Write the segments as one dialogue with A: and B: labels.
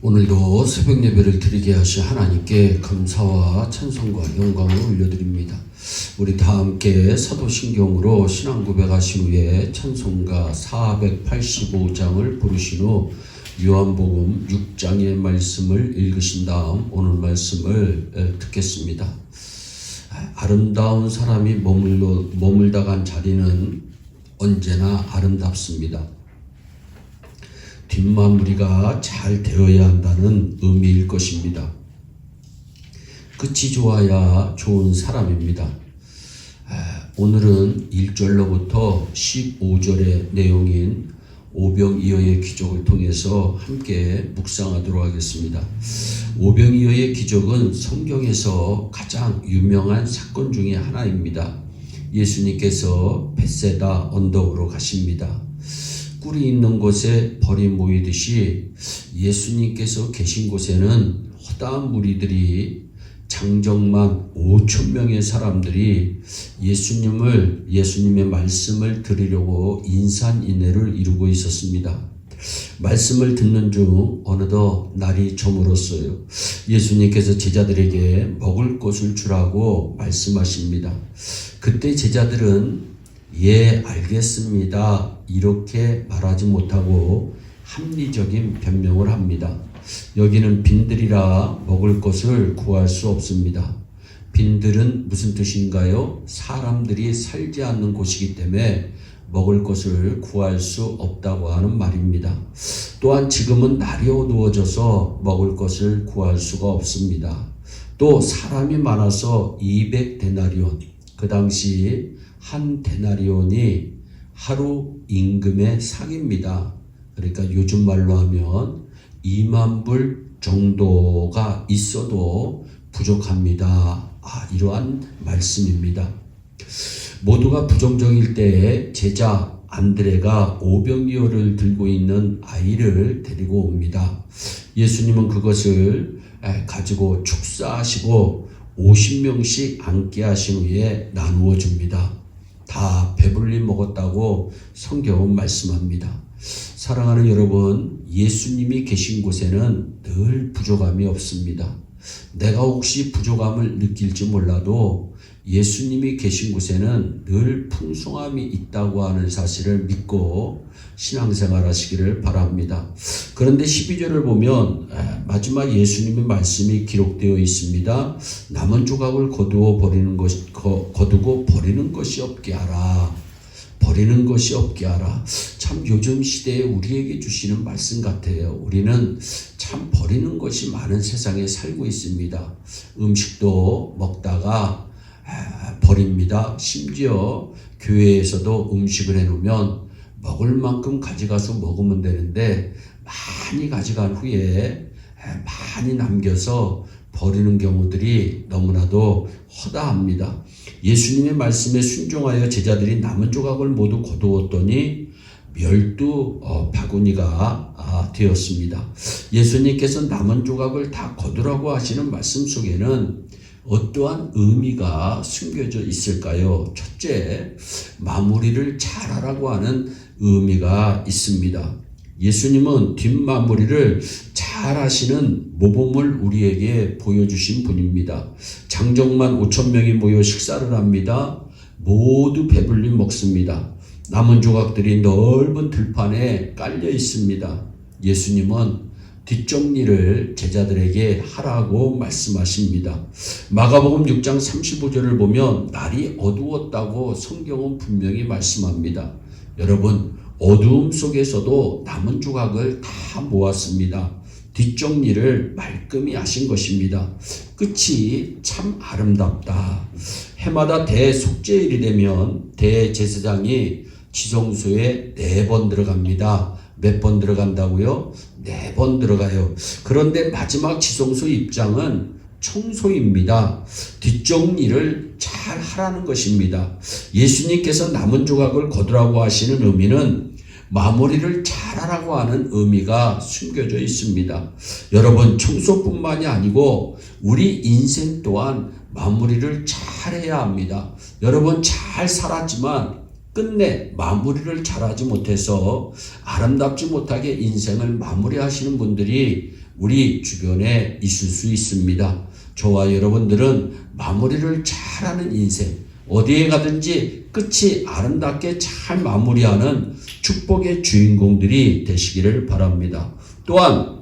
A: 오늘도 새벽 예배를 드리게 하신 하나님께 감사와 찬송과 영광을 올려드립니다. 우리 다 함께 사도신경으로 신앙 고백하신 후에 찬송가 485장을 부르신 후 요한복음 6장의 말씀을 읽으신 다음 오늘 말씀을 듣겠습니다. 아름다운 사람이 머물다 간 자리는 언제나 아름답습니다. 뒷마무리가 잘 되어야 한다는 의미일 것입니다. 끝이 좋아야 좋은 사람입니다. 오늘은 1절로부터 15절의 내용인 오병이어의 기적을 통해서 함께 묵상하도록 하겠습니다. 오병이어의 기적은 성경에서 가장 유명한 사건 중에 하나입니다. 예수님께서 벳세다 언덕으로 가십니다. 꿀이 있는 곳에 벌이 모이듯이 예수님께서 계신 곳에는 허다한 무리들이 장정만 5,000명의 사람들이 예수님의 말씀을 들으려고 인산인해를 이루고 있었습니다. 말씀을 듣는 중 어느덧 날이 저물었어요. 예수님께서 제자들에게 먹을 것을 주라고 말씀하십니다. 그때 제자들은 예, 알겠습니다. 이렇게 말하지 못하고 합리적인 변명을 합니다. 여기는 빈들이라 먹을 것을 구할 수 없습니다. 빈들은 무슨 뜻인가요? 사람들이 살지 않는 곳이기 때문에 먹을 것을 구할 수 없다고 하는 말입니다. 또한 지금은 날이 어두워져서 먹을 것을 구할 수가 없습니다. 또 사람이 많아서 200데나리온, 그 당시 한 데나리온이 하루 임금의 상입니다. 그러니까 요즘 말로 하면 2만 불 정도가 있어도 부족합니다. 이러한 말씀입니다. 모두가 부정적일 때에 제자 안드레가 오병이어를 들고 있는 아이를 데리고 옵니다. 예수님은 그것을 가지고 축사하시고 50명씩 앉게 하신 후에 나누어 줍니다. 다 배불리 먹었다고 성경은 말씀합니다. 사랑하는 여러분, 예수님이 계신 곳에는 늘 부족함이 없습니다. 내가 혹시 부족함을 느낄지 몰라도 예수님이 계신 곳에는 늘 풍성함이 있다고 하는 사실을 믿고 신앙생활 하시기를 바랍니다. 그런데 12절을 보면 마지막 예수님의 말씀이 기록되어 있습니다. 남은 조각을 거두고 버리는 것이 없게 하라. 버리는 것이 없게 하라. 참 요즘 시대에 우리에게 주시는 말씀 같아요. 우리는 참 버리는 것이 많은 세상에 살고 있습니다. 음식도 먹다가 버립니다. 심지어 교회에서도 음식을 해놓으면 먹을 만큼 가져가서 먹으면 되는데 많이 가져간 후에 많이 남겨서 버리는 경우들이 너무나도 허다합니다. 예수님의 말씀에 순종하여 제자들이 남은 조각을 모두 거두었더니 12바구니가 되었습니다. 예수님께서 남은 조각을 다 거두라고 하시는 말씀 속에는 어떠한 의미가 숨겨져 있을까요? 첫째, 마무리를 잘하라고 하는 의미가 있습니다. 예수님은 뒷마무리를 잘 하시는 모범을 우리에게 보여주신 분입니다. 장정만 5,000명이 모여 식사를 합니다. 모두 배불리 먹습니다. 남은 조각들이 넓은 들판에 깔려 있습니다. 예수님은 뒷정리를 제자들에게 하라고 말씀하십니다. 마가복음 6장 35절을 보면 날이 어두웠다고 성경은 분명히 말씀합니다. 여러분, 어두움 속에서도 남은 조각을 다 모았습니다. 뒷정리를 말끔히 하신 것입니다. 끝이 참 아름답다. 해마다 대속죄일이 되면 대제사장이 지성소에 4번 들어갑니다. 몇 번 들어간다고요? 4번 들어가요. 그런데 마지막 지성소 입장은 청소입니다. 뒷정리를 잘 하라는 것입니다. 예수님께서 남은 조각을 거두라고 하시는 의미는 마무리를 잘하라고 하는 의미가 숨겨져 있습니다. 여러분, 청소뿐만이 아니고 우리 인생 또한 마무리를 잘해야 합니다. 여러분, 잘 살았지만 끝내 마무리를 잘하지 못해서 아름답지 못하게 인생을 마무리하시는 분들이 우리 주변에 있을 수 있습니다. 저와 여러분들은 마무리를 잘하는 인생, 어디에 가든지 끝이 아름답게 잘 마무리하는 축복의 주인공들이 되시기를 바랍니다. 또한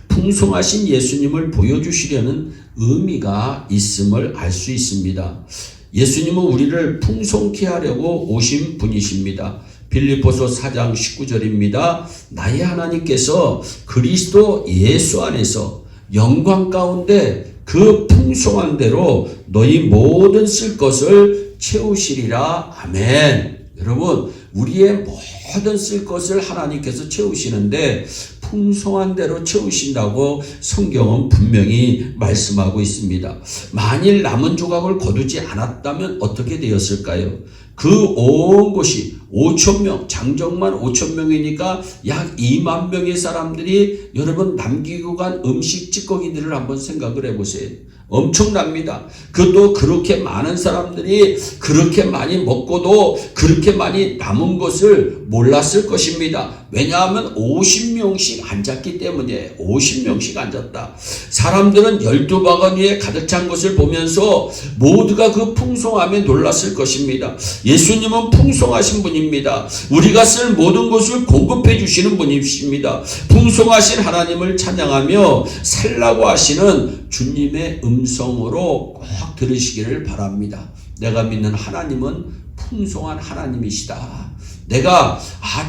A: 풍성하신 예수님을 보여주시려는 의미가 있음을 알 수 있습니다. 예수님은 우리를 풍성케 하려고 오신 분이십니다. 빌립보서 4장 19절입니다. 나의 하나님께서 그리스도 예수 안에서 영광 가운데 그 풍성한 대로 너희 모든 쓸 것을 채우시리라. 아멘. 여러분, 우리의 모든 쓸 것을 하나님께서 채우시는데 풍성한 대로 채우신다고 성경은 분명히 말씀하고 있습니다. 만일 남은 조각을 거두지 않았다면 어떻게 되었을까요? 그 온 곳이 5,000명, 장정만 5,000명이니까 약 2만 명의 사람들이 여러분 남기고 간 음식 찌꺼기들을 한번 생각을 해보세요. 엄청납니다. 그것도 그렇게 많은 사람들이 그렇게 많이 먹고도 그렇게 많이 남은 것을 몰랐을 것입니다. 왜냐하면 50명씩 앉았기 때문에 50명씩 앉았다. 사람들은 12바구니에 가득 찬 것을 보면서 모두가 그 풍성함에 놀랐을 것입니다. 예수님은 풍성하신 분입니다. 우리가 쓸 모든 것을 공급해 주시는 분이십니다. 풍성하신 하나님을 찬양하며 살라고 하시는 주님의 음성으로 꼭 들으시기를 바랍니다. 내가 믿는 하나님은 풍성한 하나님이시다. 내가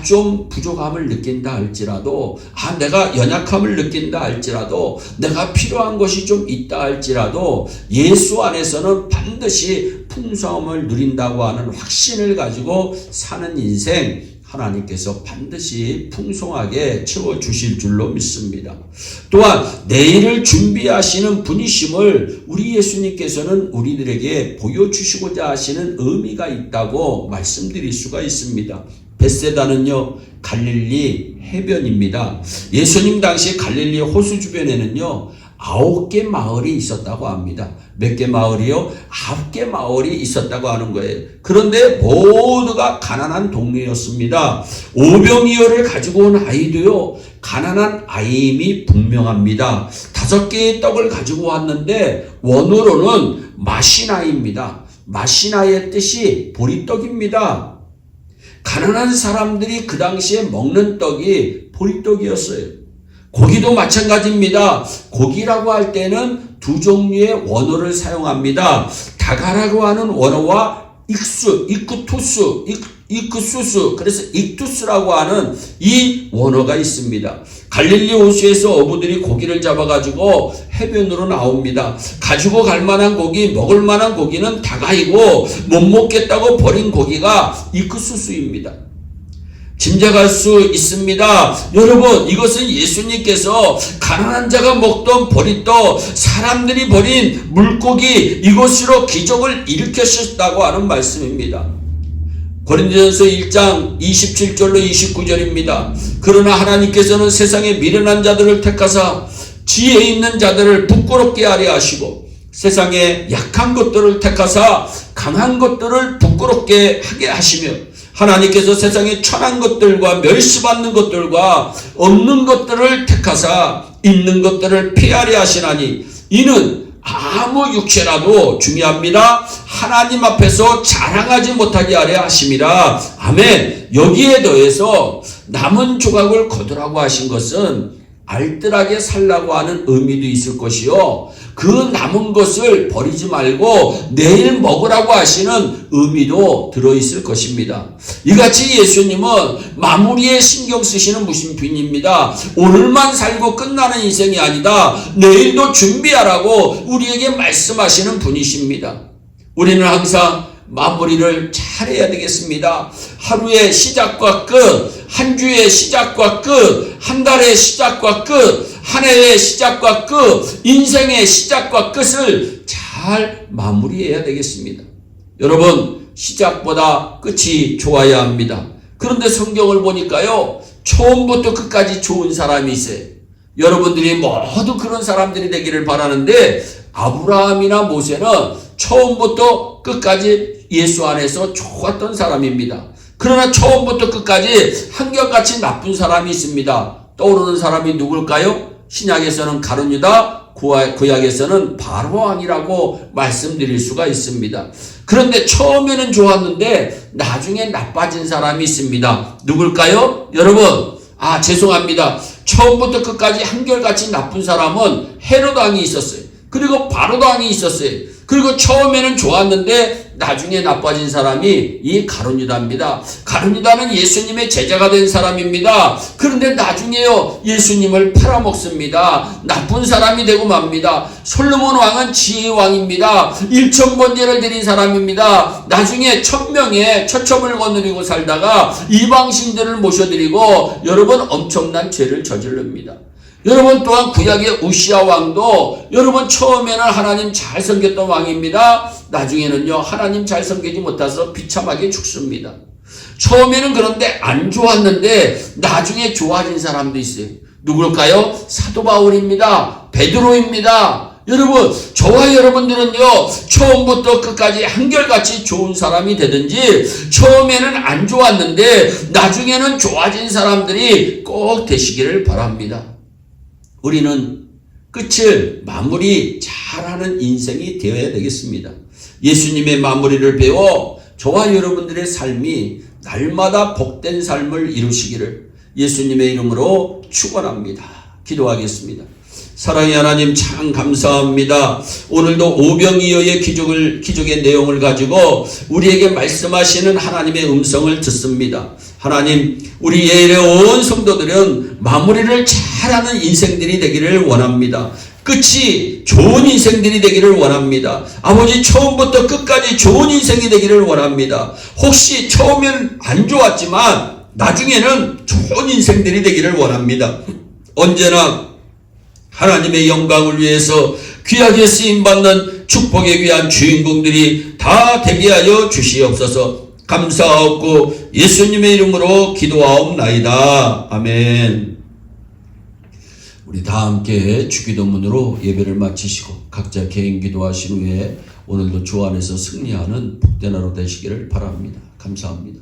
A: 좀 부족함을 느낀다 할지라도, 내가 연약함을 느낀다 할지라도, 내가 필요한 것이 좀 있다 할지라도 예수 안에서는 반드시 풍성함을 누린다고 하는 확신을 가지고 사는 인생, 하나님께서 반드시 풍성하게 채워주실 줄로 믿습니다. 또한 내일을 준비하시는 분이심을 우리 예수님께서는 우리들에게 보여주시고자 하시는 의미가 있다고 말씀드릴 수가 있습니다. 벳세다는요, 갈릴리 해변입니다. 예수님 당시 갈릴리 호수 주변에는요 9개 마을이 있었다고 합니다. 몇 개 마을이요? 9개 마을이 있었다고 하는 거예요. 그런데 모두가 가난한 동네였습니다. 오병이어를 가지고 온 아이도요, 가난한 아이임이 분명합니다. 5개의 떡을 가지고 왔는데 원어로는 마시나이입니다. 마시나이의 뜻이 보리떡입니다. 가난한 사람들이 그 당시에 먹는 떡이 보리떡이었어요. 고기도 마찬가지입니다. 고기라고 할 때는 두 종류의 원어를 사용합니다. 다가라고 하는 원어와 이크수스, 그래서 익투스라고 하는 이 원어가 있습니다. 갈릴리 호수에서 어부들이 고기를 잡아가지고 해변으로 나옵니다. 가지고 갈 만한 고기, 먹을 만한 고기는 다가이고 못 먹겠다고 버린 고기가 이크수스입니다. 짐작할 수 있습니다. 여러분, 이것은 예수님께서 가난한 자가 먹던 보리떡, 사람들이 버린 물고기, 이것으로 기적을 일으켰다고 하는 말씀입니다. 고린도전서 1장 27절로 29절입니다. 그러나 하나님께서는 세상에 미련한 자들을 택하사 지혜 있는 자들을 부끄럽게 하려 하시고 세상에 약한 것들을 택하사 강한 것들을 부끄럽게 하게 하시며 하나님께서 세상에 천한 것들과 멸시받는 것들과 없는 것들을 택하사 있는 것들을 피하려 하시나니 이는 아무 육체라도 중요합니다. 하나님 앞에서 자랑하지 못하게 하려 하심이라. 아멘. 여기에 더해서 남은 조각을 거두라고 하신 것은 알뜰하게 살라고 하는 의미도 있을 것이요, 그 남은 것을 버리지 말고 내일 먹으라고 하시는 의미도 들어있을 것입니다. 이같이 예수님은 마무리에 신경 쓰시는 분입니다. 오늘만 살고 끝나는 인생이 아니다. 내일도 준비하라고 우리에게 말씀하시는 분이십니다. 우리는 항상 마무리를 잘해야 되겠습니다. 하루의 시작과 끝, 한 주의 시작과 끝, 한 달의 시작과 끝, 한 해의 시작과 끝, 인생의 시작과 끝을 잘 마무리해야 되겠습니다. 여러분, 시작보다 끝이 좋아야 합니다. 그런데 성경을 보니까요, 처음부터 끝까지 좋은 사람이 있어요. 여러분들이 모두 그런 사람들이 되기를 바라는데, 아브라함이나 모세는 처음부터 끝까지 예수 안에서 좋았던 사람입니다. 그러나 처음부터 끝까지 한결같이 나쁜 사람이 있습니다. 떠오르는 사람이 누굴까요? 신약에서는 가룟 유다, 구약에서는 바로 왕이라고 말씀드릴 수가 있습니다. 그런데 처음에는 좋았는데 나중에 나빠진 사람이 있습니다. 누굴까요? 여러분, 죄송합니다. 처음부터 끝까지 한결같이 나쁜 사람은 헤롯 왕이 있었어요. 그리고 바로 왕이 있었어요. 그리고 처음에는 좋았는데 나중에 나빠진 사람이 이 가룟 유다입니다. 가룟 유다는 예수님의 제자가 된 사람입니다. 그런데 나중에요, 예수님을 팔아먹습니다. 나쁜 사람이 되고 맙니다. 솔로몬 왕은 지혜의 왕입니다. 1,000번제를 드린 사람입니다. 나중에 1,000명의 처첩을 거느리고 살다가 이방신들을 모셔드리고 여러분 엄청난 죄를 저지릅니다. 여러분 또한 구약의 우시아 왕도 여러분 처음에는 하나님 잘 섬겼던 왕입니다. 나중에는요 하나님 잘 섬기지 못해서 비참하게 죽습니다. 처음에는 그런데 안 좋았는데 나중에 좋아진 사람도 있어요. 누굴까요? 사도 바울입니다. 베드로입니다. 여러분, 저와 여러분들은요 처음부터 끝까지 한결같이 좋은 사람이 되든지 처음에는 안 좋았는데 나중에는 좋아진 사람들이 꼭 되시기를 바랍니다. 우리는 끝을 마무리 잘하는 인생이 되어야 되겠습니다. 예수님의 마무리를 배워 저와 여러분들의 삶이 날마다 복된 삶을 이루시기를 예수님의 이름으로 축원합니다. 기도하겠습니다. 사랑의 하나님 참 감사합니다. 오늘도 오병이어의 기적의 내용을 가지고 우리에게 말씀하시는 하나님의 음성을 듣습니다. 하나님, 우리 예일의 온 성도들은 마무리를 잘하는 인생들이 되기를 원합니다. 끝이 좋은 인생들이 되기를 원합니다. 아버지, 처음부터 끝까지 좋은 인생이 되기를 원합니다. 혹시 처음엔 안 좋았지만 나중에는 좋은 인생들이 되기를 원합니다. 언제나 하나님의 영광을 위해서 귀하게 쓰임받는 축복에 귀한 주인공들이 다 되게 하여 주시옵소서. 감사하옵고 예수님의 이름으로 기도하옵나이다. 아멘. 우리 다 함께 주기도문으로 예배를 마치시고 각자 개인 기도하신 후에 오늘도 주 안에서 승리하는 복된 하루 되시기를 바랍니다. 감사합니다.